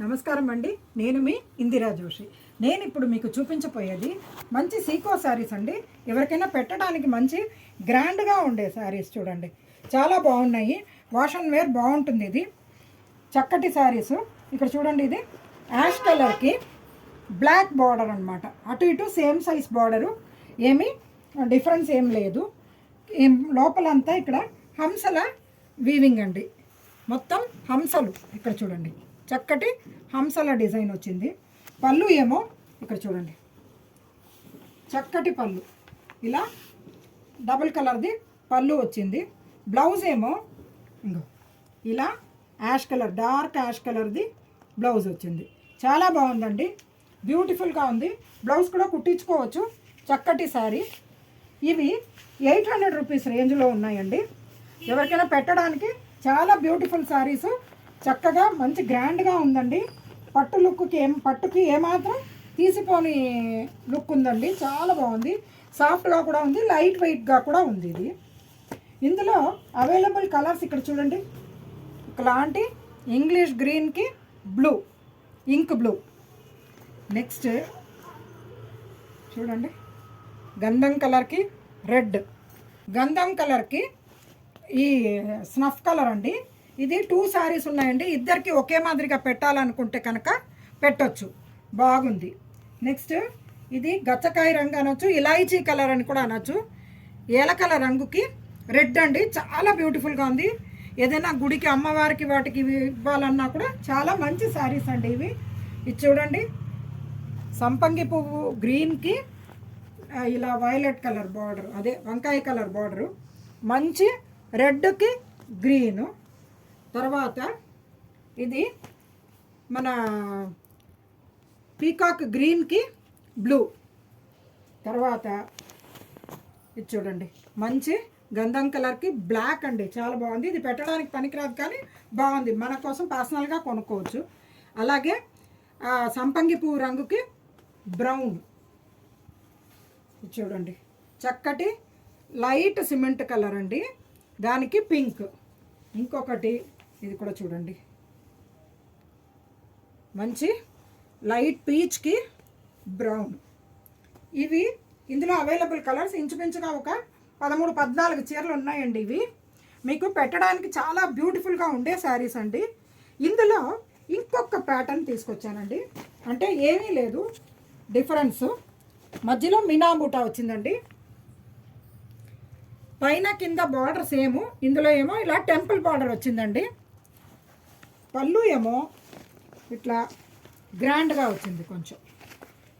నమస్కారం అండి. నేను మీ ఇందిరా జోషి. నేను ఇప్పుడు మీకు చూపించబోయేది మంచి సీకో శారీస్ అండి. ఎవరికైనా పెట్టడానికి మంచి గ్రాండ్గా ఉండే శారీస్ చూడండి, చాలా బాగున్నాయి. వాష్ అండ్ వేర్ బాగుంటుంది. ఇది చక్కటి శారీస్. ఇక్కడ చూడండి, ఇది యాష్ కలర్కి బ్లాక్ బార్డర్ అనమాట. అటు ఇటు సేమ్ సైజ్ బార్డరు, ఏమీ డిఫరెన్స్ ఏం లేదు. లోపలంతా ఇక్కడ హంసల వీవింగ్ అండి. మొత్తం హంసలు ఇక్కడ చూడండి, చక్కటి హంసల డిజైన్ వచ్చింది. పళ్ళు ఏమో ఇక్కడ చూడండి, చక్కటి పళ్ళు, ఇలా డబుల్ కలర్ది పళ్ళు వచ్చింది. బ్లౌజ్ ఏమో ఇంకో ఇలా యాష్ కలర్, డార్క్ యాష్ కలర్ది బ్లౌజ్ వచ్చింది. చాలా బాగుందండి, బ్యూటిఫుల్గా ఉంది. బ్లౌజ్ కూడా కుట్టించుకోవచ్చు. చక్కటి శారీ. ఇవి 800 రూపీస్ రేంజ్లో ఉన్నాయండి. ఎవరికైనా పెట్టడానికి చాలా బ్యూటిఫుల్ శారీస్. చక్కగా మంచి గ్రాండ్గా ఉందండి. పట్టుకి ఏమాత్రం తీసిపోని లుక్ ఉందండి. చాలా బాగుంది. సాఫ్ట్గా కూడా ఉంది, లైట్ వెయిట్గా కూడా ఉంది. ఇది ఇందులో అవైలబుల్ కలర్స్ ఇక్కడ చూడండి, ఇలాంటి ఇంగ్లీష్ గ్రీన్కి బ్లూ, ఇంక్ బ్లూ. నెక్స్ట్ చూడండి, గంధం కలర్కి రెడ్, గంధం కలర్కి ఈ స్నఫ్ కలర్ అండి. ఇది 2 శారీస్ ఉన్నాయండి. ఇద్దరికి ఒకే మాదిరిగా పెట్టాలనుకుంటే కనుక పెట్టొచ్చు, బాగుంది. నెక్స్ట్ ఇది గచ్చకాయ రంగు అనొచ్చు, ఇలాయచీ కలర్ అని కూడా అనొచ్చు. ఏలకల రంగుకి రెడ్ అండి, చాలా బ్యూటిఫుల్గా ఉంది. ఏదైనా గుడికి అమ్మవారికి వాటికి ఇవ్వాలన్నా కూడా చాలా మంచి శారీస్ అండి ఇవి. ఇది చూడండి, సంపంగి పువ్వు గ్రీన్కి ఇలా వైలెట్ కలర్ బార్డర్, అదే వంకాయ కలర్ బార్డరు, మంచి రెడ్కి గ్రీను. తర్వాత ఇది మన పీకాక్ గ్రీన్కి బ్లూ. తర్వాత ఇది చూడండి, మంచి గంధం కలర్కి బ్లాక్ అండి, చాలా బాగుంది. ఇది పెట్టడానికి పనికిరాదు కానీ బాగుంది, మన కోసం పర్సనల్గా కొనుక్కోవచ్చు. అలాగే సంపంగి పువ్వు రంగుకి బ్రౌన్. ఇది చూడండి, చక్కటి లైట్ సిమెంట్ కలర్ అండి, దానికి పింక్. ఇంకొకటి ఇది కూడా చూడండి, మంచి లైట్ పీచ్కి బ్రౌన్. ఇవి ఇందులో అవైలబుల్ కలర్స్ ఇంచుమించుగా ఒక 13-14 చీరలు ఉన్నాయండి. ఇవి మీకు పెట్టడానికి చాలా బ్యూటిఫుల్గా ఉండే శారీస్ అండి. ఇందులో ఇంకొక ప్యాటర్న్ తీసుకొచ్చానండి, అంటే ఏమీ లేదు డిఫరెన్స్. మధ్యలో మీనా బూటా వచ్చిందండి, పైన కింద బార్డర్ సేమ్. ఇందులో ఏమో ఇలా టెంపుల్ బార్డర్ వచ్చిందండి. పళ్ళు ఏమో ఇట్లా గ్రాండ్గా వచ్చింది, కొంచెం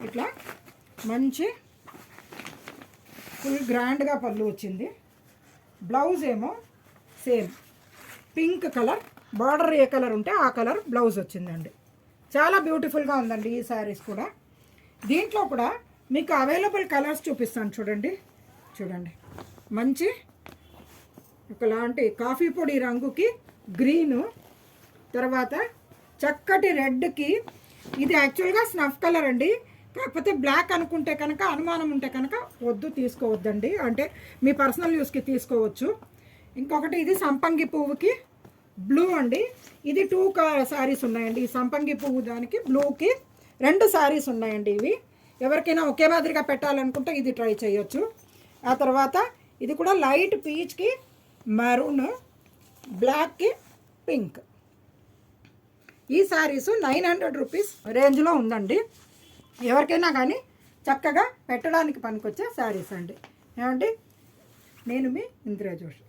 ఇట్లా మంచి ఫుల్ గ్రాండ్గా పళ్ళు వచ్చింది. బ్లౌజ్ ఏమో సేమ్ పింక్ కలర్, బార్డర్ ఏ కలర్ ఉంటే ఆ కలర్ బ్లౌజ్ వచ్చిందండి. చాలా బ్యూటిఫుల్గా ఉందండి ఈ శారీస్ కూడా. దీంట్లో కూడా మీకు అవైలబుల్ కలర్స్ చూపిస్తాను చూడండి. చూడండి, మంచి ఒకలాంటి కాఫీ పొడి రంగుకి గ్రీను, తర్వాత చక్కటి రెడ్కి, ఇది యాక్చువల్గా స్నఫ్ కలర్ అండి, కాకపోతే బ్లాక్ అనుకుంటే కనుక, అనుమానం ఉంటే కనుక వద్దు, తీసుకోవద్దండి, అంటే మీ పర్సనల్ యూస్కి తీసుకోవచ్చు. ఇంకొకటి ఇది సంపంగి పువ్వుకి బ్లూ అండి. ఇది 2 శారీస్ ఉన్నాయండి. ఈ సంపంగి పువ్వు దానికి బ్లూకి 2 శారీస్ ఉన్నాయండి. ఇవి ఎవరికైనా ఒకే మాదిరిగా పెట్టాలనుకుంటే ఇది ట్రై చేయొచ్చు. ఆ తర్వాత ఇది కూడా లైట్ పీచ్కి మరూన్, బ్లాక్కి పింక్. ఈ శారీస్ 900 రూపీస్ రేంజ్లో ఉందండి. ఎవరికైనా కానీ చక్కగా పెట్టడానికి పనికొచ్చే శారీస్ అండి. ఏమండి, నేను మీ ఇందిరా జోషి.